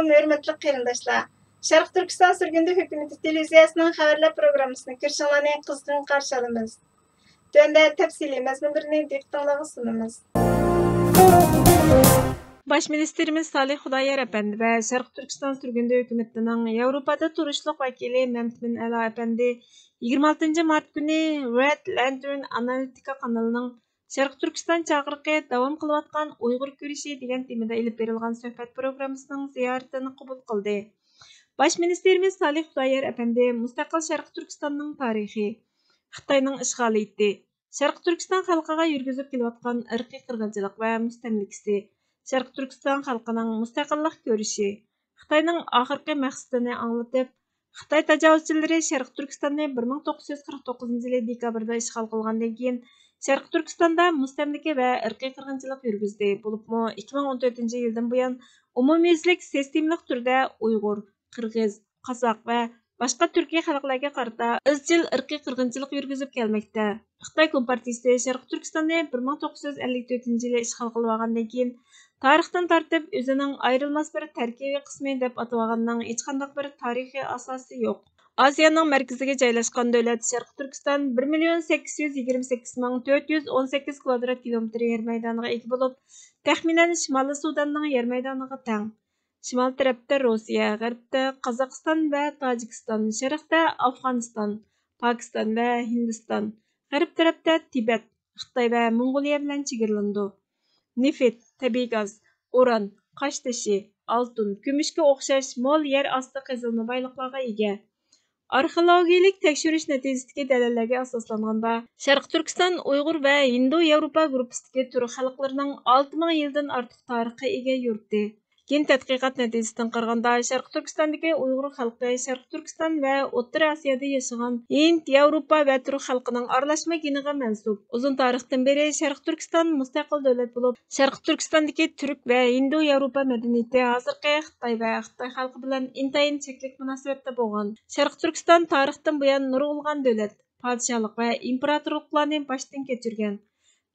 Assalamualaikum hörmetli qarindoshlar. Sharq Turkiston Surgundi hukumati televiziyasining xabarlar programmasini ko'rishinglarni qizg'in qarshi olamiz. Tunda tafsiliy mazmunlarini diqqatingizga sunamiz. Baş ministerimiz Salih Xudoyor Efendi ve Sharq Turkiston Surgundi hukumatining Yevropada turishliq vakili Memtin Alo Efendi 26 Mart kuni Red Lantern Analitika kanalining Sharq Turkiston chaqiriqi davom qilayotgan Uyg'ur ko'rishi degan temada ilib berilgan suhbat programmasining ziyoratini qabul qildi. Baş ministerimiz Salih Xudoyor Efendi mustaqil Sharq Turkistonning tarixi, Xitoyning ishg'oliyati, Sharq Turkiston xalqiga yurgizib kelayotgan irqiy qirg'inchilik va mustamlikasi, Sharq Turkiston xalqining mustaqillik ko'rishi, Xitoyning oxirgi maqsadini anglatib, Xitoy tajovuzchilari Sharq Turkistonni 1949 yili dekabrda ishg'ol qilgandan keyin Sharq Turkistonda mustamlika va irqiy qirg'inchilik yurgizdi. Bo'libmi 2014 yildan buyon umumyuzlik sistemlik turda Uyg'ur, Qirg'iz, Qozoq va boshqa Turkiy xalqlarga qarata izchil irqiy qirg'inchilik yurgizib kelmoqda. Xitoy Kompartiyasi Sharq Turkistonni 1954 yili ishg'ol qilib olgandan keyin tarixdan tortib o'zining ayrilmas bir tarkibiy qismi deb atavaganning hech qanday bir tarixiy asosi yo'q. Asiyaning markaziga joylashgan davlat Sharq Turkiston 1,828,418 kvadrat kilometr yer maydoniga ega bo'lib, taxminan Shimoliy Sudanning yer maydoniga teng. Shimol tarafda Rossiya, g'arbda Qozog'iston va Tojikiston, sharqda Afg'oniston, Pokiston va Hindiston, g'arb tarafda Tibet, Xitoy va Mong'oliya bilan chegaralanadi. Neft, tabiiy gaz, uran, qosh tashi, oltin, kumushga o'xshash mo'l yer osti qazilma boyliqlarga ega. Arxeologik tekshirish natijasidagi dalillarga asoslanganda, Sharq Turkiston Uyg'ur va Hindo-Yevropa gruppasidagi turk xalqlarining 6000 yildan ortiq tarixga ega yurti. Keyin tadqiqot natijasidan qaraganda, Sharq Turkistondagi Uyg'ur xalqi Sharq Turkiston va O'rta Osiyoda yashagan Hind, Yevropa va turk xalqining aralashma geniga mansub. Uzun tarixdan beri Sharq Turkiston mustaqil davlat bo'lib, Sharq Turkistondagi turk va Hindo-Yevropa madaniyati hozirgi Xitoy va Xitoy xalqi bilan intayin cheklik munosabatda bo'lgan. Sharq Turkiston tarixdan buyon nurg'ulg'an davlat, podshohlik va imperatorliklarni boshdan kechirgan.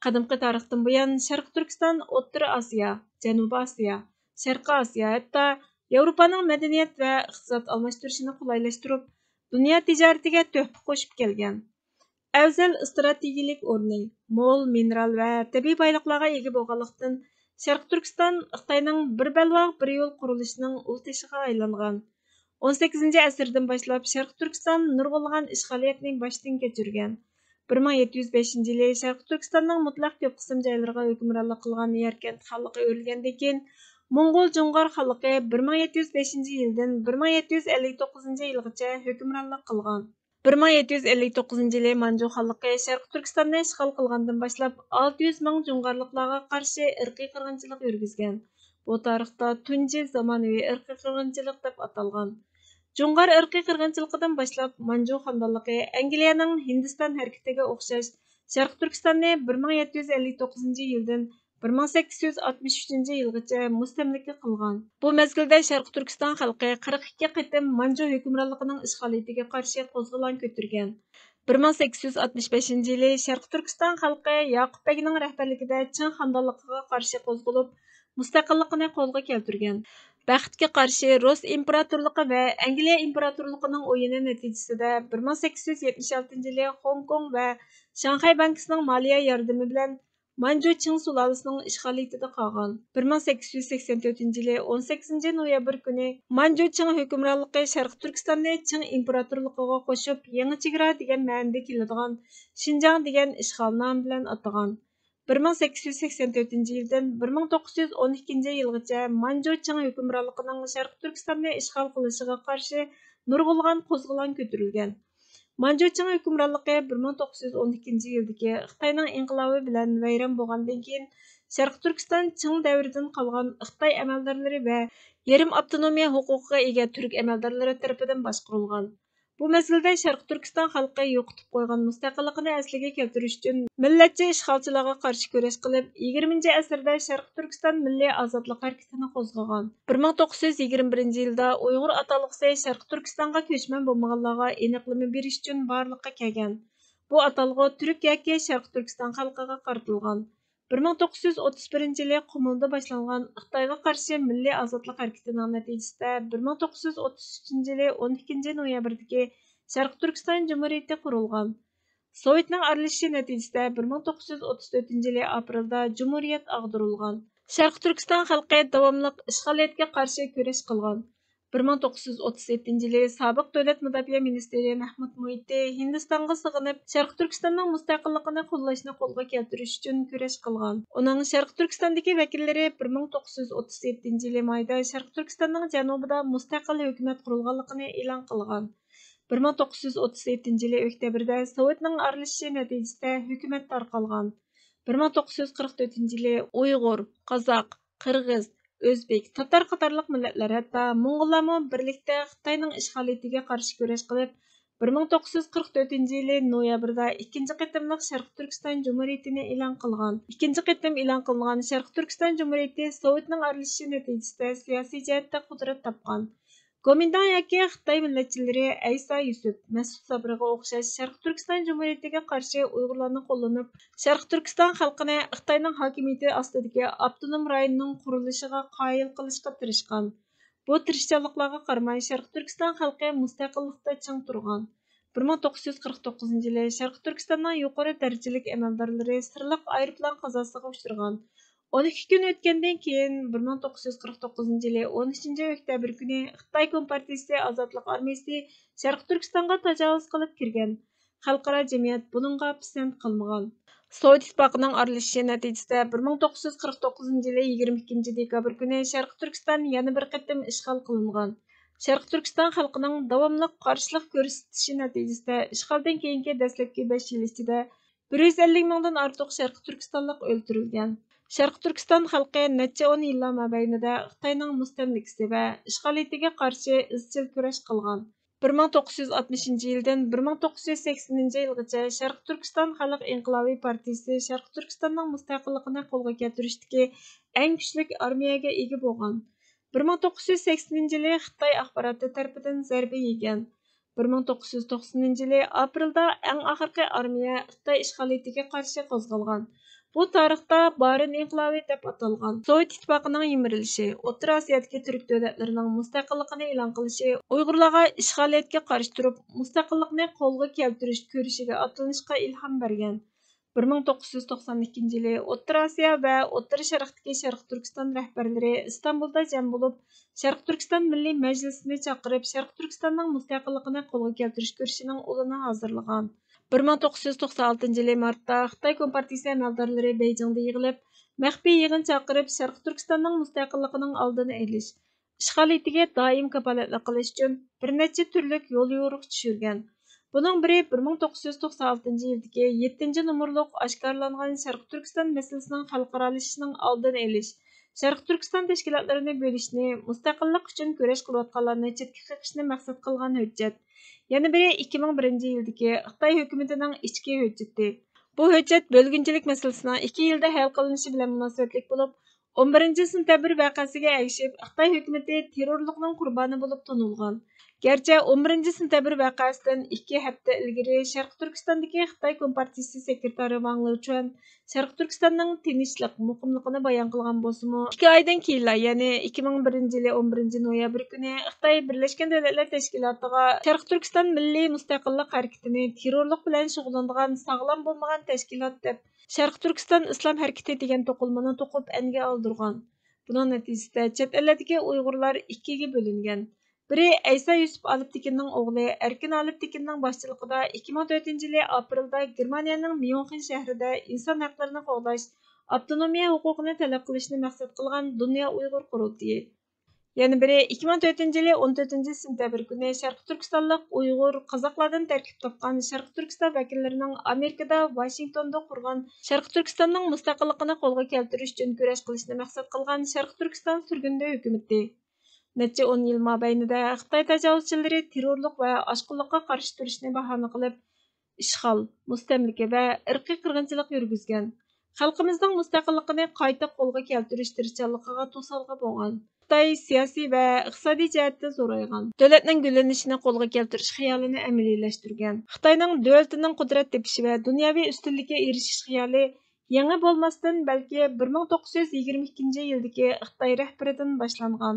Qadimgi tarixdan buyon Sharq Turkiston O'rta Osiyo, Janubiy Osiyo, Sharqiy Osiyo, hatto Yevropaning madaniyat va iqtisod almashtirishini qulaylashtirib, dunyo tijoratiga tuhfa qo'shib kelgan. Afzal strategik o'rni, mo'l mineral va tabiiy boyliqlarga ega bo'lganlikdan Sharq Turkiston Xitoyning bir balvoq bir yo'l qurilishining ultishiga aylangan. 18-asrdan boshlab Sharq Turkiston nurg'ulg'an ishg'oliyatni boshdan kechirgan. 1705 yili Sharq Turkistonning mutlaq ko'p qism joylariga hukmronlik qilgan Yarkent xonligi o'rilgandan keyin Mo'ng'ul Jo'ng'or xalqi 1705 yildan 1759 yilgacha hukmronlik qilgan. 1759 yili Manju xalqi Sharq Turkistonni ishg'ol qilgandan boshlab 600 ming Jo'ng'orliklarga qarshi irqiy qirg'inchilik yurgizgan. Bu tarixda tunji zamonaviy irqiy qirg'inchilik deb atalgan. Jo'ng'or irqiy qirg'inchiligidan boshlab Manju xonadonligi Angliyaning Hindiston harakatiga o'xshash Sharq Turkistonni 1759 yildan 1863 yilgacha mustamlika qilgan. Bu mezgilda Sharq Turkiston xalqi 42 qitim Manju hukmronligining ishg'oliyatiga qarshi qo'zg'olon ko'targan. 1865 yili Sharq Turkiston xalqi Yoqub Begning rahbarligida Chin xonadonligiga qarshi qo'zg'olib, mustaqillikni qo'lga keltirgan. Baxtga qarshi Rus imperatorligi va Angliya imperatorligining o'yini natijasida 1876 yili Hong Kong va Shanxay bankisining moliya yordami bilan Manju Qing sulolasining ishg'oliyatida qolgan. 1884 yili 18 noyabr kuni Manju Qing hukmronligi Sharq Turkistonni Qing imperatorligiga qo'shib, yangi chegara degan ma'noda keladigan Xinjiang degan ishg'ol nomi bilan atagan. 1884 yildan 1912 yilgacha Manju Qing hukmronligining Sharq Turkistonni ishg'ol qilishiga qarshi nurg'ulg'an qo'zg'olon ko'tarilgan. Manju Qing hukmronligi 1912 yildagi Xitoyning inqilobi bilan vayron bo'lgandan keyin Sharq Turkiston Qing davridan qolgan Xitoy amaldorlari va yarim avtonomiya huquqiga ega turk amaldorlari tomonidan boshqarilgan. Bu mezgilda Sharq Turkiston xalqi yo'qotib qo'ygan mustaqilligini asliga keltirish uchun millatchi ishg'olchilarga qarshi kurash qilib, 20-asrda Sharq Turkiston milliy ozodlik harakatini qo'zg'agan. 1921 yilda Uyg'ur atalg'usi Sharq Turkistonga ko'chman bo'lmaganlarga aniqlama berish uchun borliqqa kelgan. Bu atalg'u turk yoki Sharq Turkiston xalqiga qaratilgan. 1931 yılı Qumulda başlanğan Xitayga qarşı Milliy Azadlyk hareketining natijasida 1933 yılı 12 noyabrdagi Sharq Turkiston Cumhuriyeti qurilgan. Sovetning aralashishi natijasida 1934 yılı aprelda Cumhuriyet ag'dirilgan. Sharq Turkiston xalqi davomli ishg'oliyatga qarshi kurash qilgan. 1937 yılı sobiq davlat mudofaa ministri Mahmud Muhiti Hindistonga sig'inib, Sharq Turkistonning mustaqilligini qo'llashni qo'lga keltirish uchun kurash qilgan. Uning Sharq Turkistondagi vakillari 1937 yılı mayda Sharq Turkistonning janubida mustaqil hukumat qurilganligini e'lon qilgan. 1937 yılı oktyabrda Sovetning aralashishi natijasida hukumat tarqalgan. 1944 yılı Uyg'ur, Qozoq, Qirg'iz, O'zbek, Tatar qatorliq millatlar hatto Mo'ng'ullarmi birlikda Xitoyning ishg'oliyatiga qarshi kurash qilib, 1944 yılı noyabrda ikkinchi qitimliq Sharq Turkiston Cumhuriyetini e'lon qilgan. Ikkinchi qitim e'lon qilingan Sharq Turkiston Cumhuriyeti Sovetning aralashishi natijasida siyosiy jihatda qudrat topgan. Komintang yoki Xitoy millatchilari Aysa Yusuf, Mas'ud Sabriga o'xshash Sharq Turkiston Cumhuriyetiga qarshi Uyg'urlarni qo'llanib, Sharq Turkiston xalqini Xitoyning hokimiyati ostidagi avtonom rayonning qurilishiga qoyil qilishga tirishgan. Bu tirishchanliklarga qaramay Sharq Turkiston xalqi mustaqillikda ching turgan. 1949 yılı Sharq Turkistonning yuqori darajalik amaldorlari sirliq aeroplan qazosiga uchragan. 12 gün o'tgandan keyin 1949 yılı 13 oktyabr kuni Xitoy Kompartiyasi Azadlyk armiyasi Sharq Turkistonga tajovuz qilib kirgan. Xalqaro jamiyat buningga pisand qilmagan. Sovet ittifoqining aralashishi natijasida 1949 yılı 22 dekabr kuni Sharq Turkiston yana bir qatim ishg'ol qilingan. Sharq Turkiston xalqining davomli qarshilik ko'rsatishi natijasida ishg'oldan keyingi dastlabki 5 yil ichida 150 mingdan ortiq Sharq Turkistonlik o'ldirilgan. Sharq Turkiston xalqi necha 10 yillar mobaynida Xitoyning mustamlikasi va ishg'oliyatiga qarshi izchil kurash qilgan. 1960 yildan 1980 yilgacha Sharq Turkiston Xalq Inqilobiy partiyasi Sharq Turkistonning mustaqilligini qo'lga keltirishdagi eng kuchli armiyaga ega bo'lgan. 1980 yılı Xitoy axboroti tarafidan zarba yegan. 1990 yılı aprelda eng oxirgi armiya Xitoy ishg'oliyatiga qarshi qo'zg'algan. Bu tarixda Barin inqilobi deb atalgan. Sovet ittifoqining yimirilishi, O'rta Osiyodagi turk davlatlarining mustaqilligini e'lon qilishi, Uyg'urlarga ishg'oliyatga qarshi turib, mustaqillikni qo'lga keltirish ko'rishiga atlanishga ilhom bergan. 1992 yılı O'rta Osiyo va O'rta Sharqdagi Sharq Turkiston rahbarlari Istanbulda jam bo'lib, Sharq Turkiston Milliy Majlisini chaqirib, Sharq Turkistonning mustaqilligini qo'lga keltirish ko'rishining o'lini hozirlagan. 1996 yılı martda Xitoy Kompartiyasi amaldorlari Beyjingda yig'ilib, maxfiy yig'in chaqirib, Sharq Turkistonning mustaqilligining oldini olish, ishg'oliyatiga doim kafolatlik qilish uchun bir necha turlik yo'l yo'riq tushirgan. Bunun biri 1996 yildagi 7 numurluq oshkorlangan Sharq Turkiston masalasining xalqaralashishining oldini olish, Sharq Turkiston tashkilotlarini bo'lishni, mustaqillik uchun kurash qilayotganlarni chetga qo'yishni maqsad qilgan hujjat. Yana biri 2001 yildagi Xitoy hukumatining ichki hujjati. Bu hujjat bo'lginchilik masalasining 2 yilda hal qilinishi bilan munosabatlik bo'lib, 11 sentabr vaqasiga ergashib, Xitoy hukumati terrorlikning qurboni bo'lib tanilgan. Gerçi 11 sentabr vaqasidan 2 hafta ilgari Sharq Turkistondagi Xitoy Kompartiyasi sekretari Wang Lichuan Sharq Turkistonning tinchlik, muqimligini bayon qilgan bo'lsa-mu, 2 oydan keyin, ya'ni 2001 yili 11 noyabr kuni Xitoy Birlashgan Davlatlar Tashkilotiga Sharq Turkiston Milliy Mustaqillik harakatini terrorlik bilan shug'ullanadigan sog'lom bo'lmagan tashkilot deb Sharq Turkiston Islom harakati degan to'qilmani to'qib anga oldirgan. Buning natijasida chet eldagi Uyg'urlar ikkiga bo'lingan. Biri Aysa Yusuf Aliptekinning o'g'li Erkin Aliptekinning boshchiligida 2004 yili aprelda Germaniyaning Myunxen shahrida inson haqlarini qo'llash, avtonomiya huquqini talab qilishni maqsad qilgan Dunyo Uyg'ur qurultiyi. Yana biri 2004 yili 14 sentabr kuni Sharq Turkistonlik Uyg'ur qozoqlardan tarkib topgan Sharq Turkiston vakillarining Amerikada Washingtonda qurgan Sharq Turkistonning mustaqilligini qo'lga keltirish uchun kurash qilishni maqsad qilgan Sharq Turkiston surgunda hukumati. Necha 10 yil mobaynida Xitoy tajovuzchilari terrorlik va oshqunlikqa qarshi turishni bahona qilib, ishg'ol, mustamlika va irqiy qirg'inchilik yurgizgan. Xalqimizning mustaqilligini qayta qo'lga keltirish tirishchanligiga to'salg'i bo'lgan. Xitoy siyosiy va iqtisodiy jihatdan zo'raygan. Davlatning gullanishini qo'lga keltirish xiyolini amaliylashtirgan. Xitoyning davlatining qudrat tepishi va dunyoviy ustunlikka erishish xiyoli Yangi bo'lmasdan balki 1922 yildagi Xitoy rahbaridan boshlangan.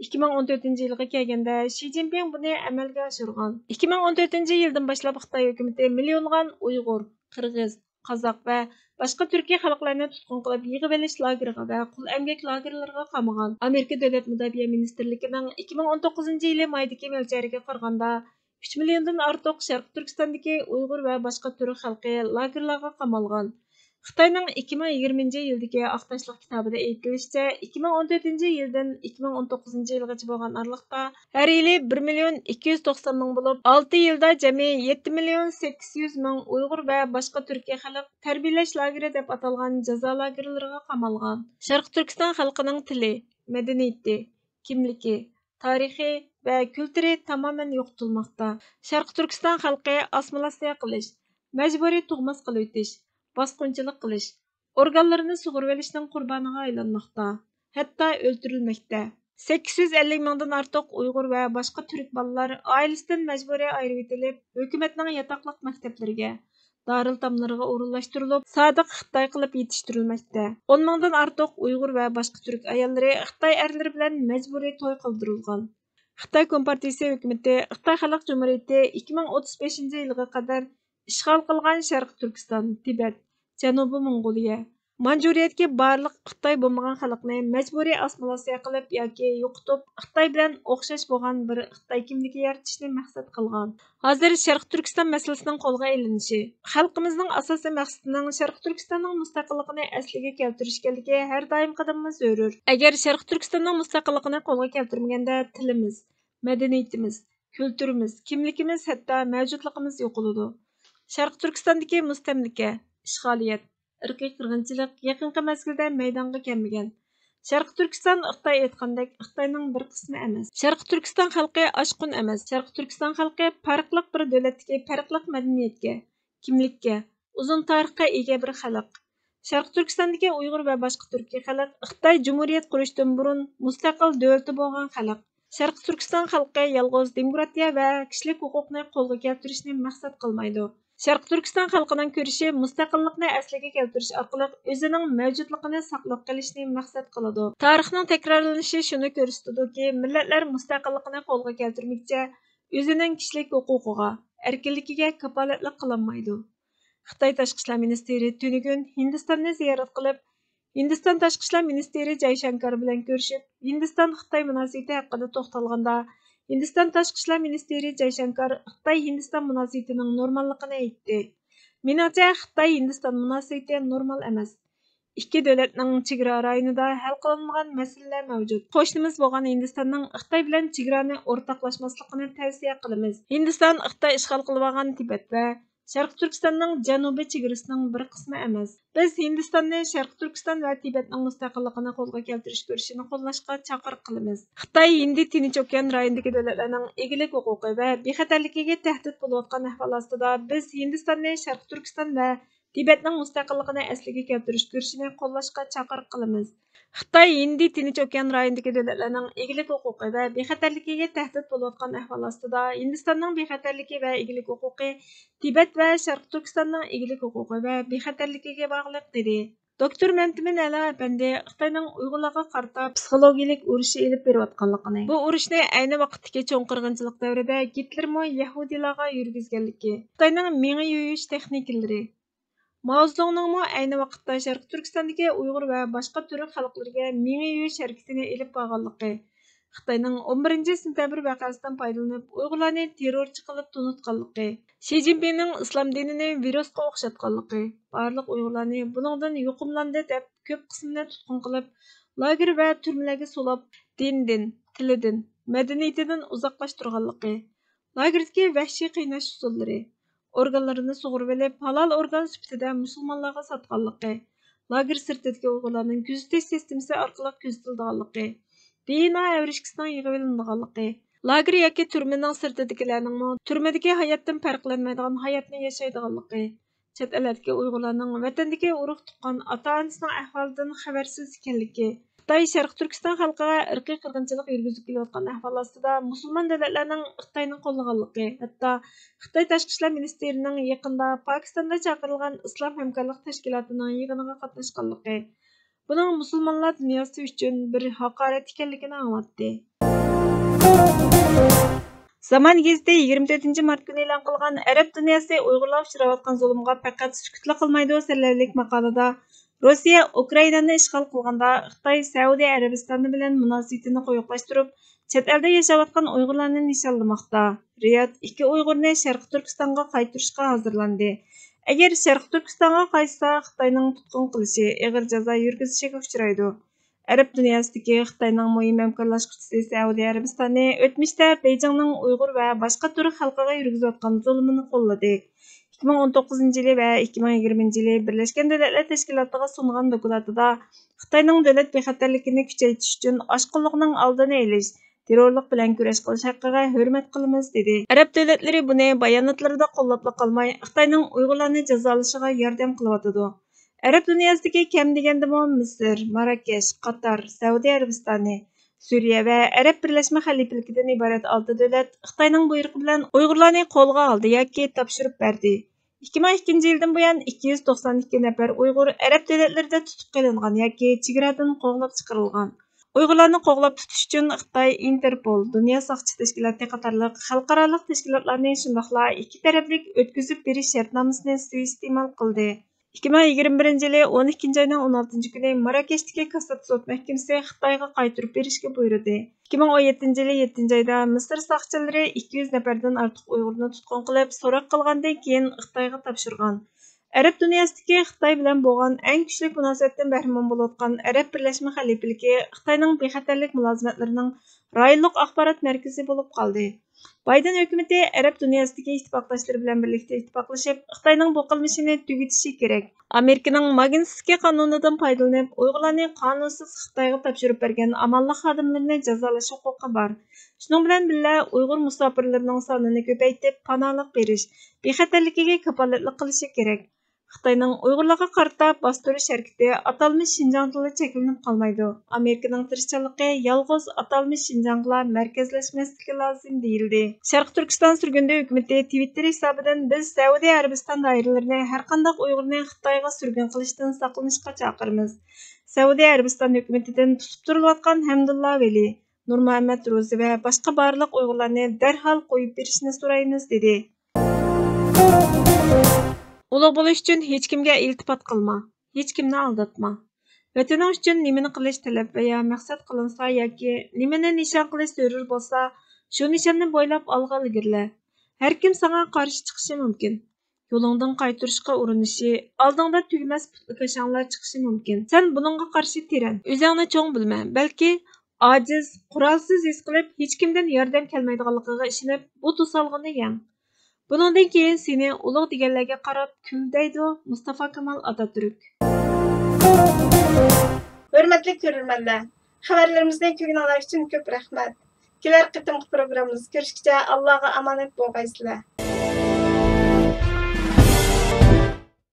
2014 yilga kelganda Xi Jinping buni amalga oshirgan. 2014 yildan boshlab Xitoy hukumati millionlab Uyg'ur, Qirg'iz, Qozoq va boshqa Turkiya xalqlarini tutqun qilib yig'ib olish lageriga va qul emgak lagerlariga qamagan. Amerika Davlat Mudofaa Ministrligining 2019 yili maydagi mo'ljariga qaraganda 3 milliondan ortiq Sharq Turkistondagi Uyg'ur va boshqa turk xalqi lagerlarga qamalgan. Xitoyning 2020 yildagi Aqtashliq kitobida aytilishicha, 2014 yildan 2019 yilgacha bo'lgan aralıqda har yili 1 million 290 ming bo'lib, 6 yilda jami 7 million 800 ming Uyg'ur va boshqa Turkiya xalq tarbiyalash lageri deb atalgan jazo lagerlariga qamalgan. Sharq Turkiston xalqining tili, madaniyati, kimligi, tarixi va kulturi tamoman yo'qotilmoqda. Sharq Turkiston xalqi assimilyatsiya qilish, majburiy tug'mas qilib o'tish, bosqinchilik qilish, organlarini sug'urib olishning qurboniga aylanmoqda. Hatto o'ldirilmoqda. 850 mingdan ortiq Uyg'ur va boshqa turk bolalar oilasidan majburiy ayirib etilib, hukumatning yatoqliq maktablariga, darıltamlarga o'rinlashtirilib, sodiq Xitoy qilib yetishtirilmoqda. 10 mingdan ortiq Uyg'ur va boshqa turk ayollari Xitoy erlari bilan majburiy to'y qildirilgan. Xitoy Kompartiyasi hukumati Xitoy Xalq Cumhuriyati 2035 yilga qadar ishg'ol qilgan Sharq Turkiston, Tibet, Janubiy Mong'oliya, Manjuriyadagi barliq Xitoy bo'lmagan xalqni majburiy assimilyatsiya qilib yoki yo'qotib, Xitoy bilan o'xshash bo'lgan bir Xitoy kimligi yaratishni maqsad qilgan. Hozir Sharq Turkiston masalasining qo'lga olinishi, xalqimizning asosiy maqsadining Sharq Turkistonning mustaqilligini asliga keltirish ekanligi har doim qadamimiz zarur. Agar Sharq Turkistonning mustaqilligini qo'lga keltirmaganda tilimiz, madaniyatimiz, kulturimiz, kimligimiz, hatto mavjudligimiz yo'qoladi. Sharq Turkistondagi mustamlika, ishg'oliyat, irqiy qirg'inchilik yaqinqi mezgilda maydonga kelmagan. Sharq Turkiston Xitoy aytgandek Xitoyning bir qismi emas. Sharq Turkiston xalqi oshqun emas. Sharq Turkiston xalqi farqli bir davlatdagi farqli madaniyatga, kimlikka, uzun tarixga ega bir xalq. Sharq Turkistondagi Uyg'ur va boshqa turkiy xalq Xitoy Cumhuriyet qurishdan burun mustaqil davlati bo'lgan xalq. Sharq Turkiston xalqi yolg'iz demokratiya va kishilik huquqni qo'lga keltirishni maqsad qilmaydi. Sharq Turkiston xalqining ko'rishi mustaqillikni asliga keltirish orqali o'zining mavjudligini saqlab qolishni maqsad qiladi. Tarixning takrorlanishi shuni ko'rsatadiki, millatlar mustaqillikni qo'lga keltirmoqcha o'zining kishilik huquqiga, erkinligiga kafolatlik qilolmaydi. Xitoy Tashqi ishlar ministri Tunugun Hindistonni ziyorat qilib, Hindiston Tashqi ishlar ministri Jayshankar bilan ko'rishib, Hindiston-Xitoy munosabati haqida to'xtalganda Hindiston Tashqi ishlar ministri Jayshankar Xitoy-Hindiston munosabatining normalligini aytdi. Menimcha Xitoy-Hindiston munosabati normal emas. Ikki davlatning chegara rayonida hal qilinmagan masalalar mavjud. Qo'shnimiz bo'lgan Hindistonning Xitoy bilan chegarani o'rtoqlashmasligini tavsiya qilamiz. Hindiston Xitoy ishg'ol qilib olgan Tibet va Sharq Turkistonning janubiy chegarasining bir qismi emas. Biz Hindistonni Sharq Turkiston va Tibetning mustaqilligini qo'lga keltirish ko'rishini qo'llashga chaqiriq qilamiz. Xitoy Hind Tinch okean rayonidagi davlatlarning egilik huquqi va bexatarligiga tahdid bo'layotgan ahvol ostida biz Hindistonni Sharq Turkiston va Tibetning mustaqilligini asliga keltirish ko'rishini qo'llashga chaqiriq qilamiz. Xitoy Hind Tinch okean rayonidagi davlatlarning egilik huquqi va bexatarligiga tahdid bo'layotgan ahvol ostida Hindistonning bexatarligi va egilik huquqi Tibet va Sharq Turkistonning egilik huquqi va bexatarligiga bog'liq dedi. Doktor Mantimin Ala Apandi Xitoyning Uyg'urlarga qarata psixologik urushi elib berayotganligini, bu urushni ayni vaqtdagi cho'ng qirg'inchilik davrida Gitlermo Yahudilarga yurgizganligi, Xitoyning meni yo'yish texnikalari, Mao Zedongning ayni vaqtda Sharq Turkistondagi Uyg'ur va boshqa turk xalqlariga meni yo'yish harakatini elib borganligi, Xitoyning 11 sentabr vaqasidan foydalanib Uyg'urlarni terrorchi qilib tunutganligi, Xi Jinpingning islom dinini virusga o'xshatganligi, barliq Uyg'urlarni buningdan yuqumlandi deb ko'p qismini tutqun qilib, lager va turmalarga solib, dindan, tilidan, madaniyatidan uzoqlashtirganligi, lagerdagi vahshiy qiynash usullari, organlarini sug'urib olib, halol organ sifatida musulmonlarga sotganligi, lager sirtidagi Uyg'urlarning kuzatish sistemasi orqali kuzatilganligi, DNA avrishkisining yig'ib olinganligi, lager yoki turmaning sirtidagilarning turmadagi hayotdan farqlanmaydigan hayotni yashaydiganligi, chet eldagi Uyg'urlarning vatandagi urug' tuqqan ota-onasining ahvolidan xabarsiz ekanligi. Xitoy Sharq Turkiston xalqiga irqiy qirg'inchilik yurgizib kelayotgan ahvol ostida musulmon davlatlarning Xitoyni qo'llaganligi, hatto Xitoy Tashqi ishlar ministerining yaqinda Pokistonda chaqirilgan Islom hamkorlik tashkilotining yig'iniga qatnashganligi. Buning musulmonlar dunyosi uchun bir haqorat ekanligini anglatdi. Zaman gazeti 24 mart kuni e'lon qilgan Arab dunyosi Uyg'urlar uchrayotgan zulmga faqat sukutla qilmaydi sarlavlik maqolada Rossiya Ukrainani ishg'ol qilganda Xitoy Saudiya Arabistoni bilan munosabatini qo'yiqlashtirib, chet elda yashayotgan Uyg'urlarni nishonlamoqda. Riyod 2 Uyg'urni Sharq Turkistonga qaytarishga hozirlandi. Agar Sharq Turkistonga qaytsa, Xitoyning tutqun qilishi, og'ir jazo yurgizishiga uchraydi. Arab dunyosidagi Xitoyning muhim hamkorlashuvchisi Saudiya Arabistoni o'tmishda Beyjingning Uyg'ur va boshqa turk xalqiga yurgizayotgan zulmini qo'lladi. 2019 va 2020 Birlashgan Davlatlar Tashkilotiga sungan dokladida Xitoyning davlat bexatarligini kuchaytirish uchun oshqo'llikning oldini olish, terrorlik bilan kurash qilish haqqiga hurmat qilamiz dedi. Arab davlatlari buni bayonotlarida qo'llab qolmay, Xitoyning Uyg'urlarni jazolashiga yordam qilyotidi. Arab dunyosidagi kam degandimi Misr, Marokash, Qatar, Saudiya Arabistoni, Suriya va Arab Birlashma Xalifaligidan iborat 6 davlat Xitoyning buyrug'i bilan Uyg'urlarni qo'lga oldi yoki topshirib berdi. 2002 yildan buyon 292 nafar Uyg'ur Arab davlatlarida tutib qilingan yoki chegaradan qo'g'lab chiqarilgan. Uyg'urlarni qo'g'lab tutish uchun Xitoy Interpol, Dunyo saqchi tashkiloti qatorliq xalqaro tashkilotlarni shundaqla ikki taraflik o'tkazib berish shartnomasini suiiste'mol qildi. 2021 yılı 12 ayının 16 günü Marrakeshdagi Kassatsiyon mahkamasi Xitoyga qaytarib berishga buyurdi. 2017 yılı 7 ayda Misr saqchilari 200 nafardan ortiq Uyg'urni tutqun qilib, so'roq qilgandan keyin Xitoyga topshirgan. Arab dunyosidagi Xitoy bilan bo'lgan eng kuchli munosabatdan bahramand bo'layotgan Arab Birlashma Xalifaligi Xitoyning bexatarlik mulozimatlarining rayonlik axborot markazi bo'lib qoldi. Bayden hökuməti Arab dunyosidagi ittifoqdoshlari bilan birlikda ittifoqlashib, Xitoyning bu qilmishini tugatishi kerak. Amerikaning Magnitskiy qonunidan foydalanib, Uyg'urlarni qonunsiz Xitoyga topshirib bergan amallik xodimlarini jazolash huquqi bor. Shuning bilan birga Uyg'ur musofirlarining sonini ko'paytirib, panohlik berish, bexatarligiga kafolatlik qilishi kerak. Xitoyning Uyg'urlarga qarata bostirish harakati atalmish Şinjan'da cheklanib qolmaydi. Amerikaning tirishchanligi yolg'iz atalmish Şinjan'ga markazlashmasligi lozim deyildi. Sharq Turkiston surgundi hukumatı Twitter hisobidan biz Saudiya Arabiston doiralarini har qanday Uyg'urni Xitoyga surgun qilishdan saqlanishga chaqiramiz. Saudiya Arabiston hukumatidan tutib turilayotgan Hamdullah Veli, Nurmuhammad Ro'zi va boshqa barliq Uyg'urlarni darhol qo'yib berishni so'raymiz dedi. Ulug' bo'lish uchun hech kimga iltifot qilma, hech kimni aldatma. Vataning uchun nimani qilish talab va ya maqsad qilinsa yoki nimani nishon qilish zarur bo'lsa, shu nishonni bo'ylab olg'a ilgirla. Har kim senga qarshi chiqishi mumkin. Yo'lingdan qaytarishga urinishi, oldingda tugmas putlikashanglar chiqishi mumkin. Sen buningga qarshi tiran. O'zingni cho'ng bilma, balki ojiz, qurolsiz his qilib, hech kimdan yordam kelmaydiganligiga ishonib, bu to'solg'ini yang. Buningdan keyin seni ulug' deganlarga qarab kul deydi Mustafa Kemal Atatürk. Hurmatli ko'rurmanlar, xabarlarimizni ko'rganlar uchun ko'p rahmat. Kelar qitimqi programmamiz ko'rishguncha Allohga omonat bo'lgaysizlar.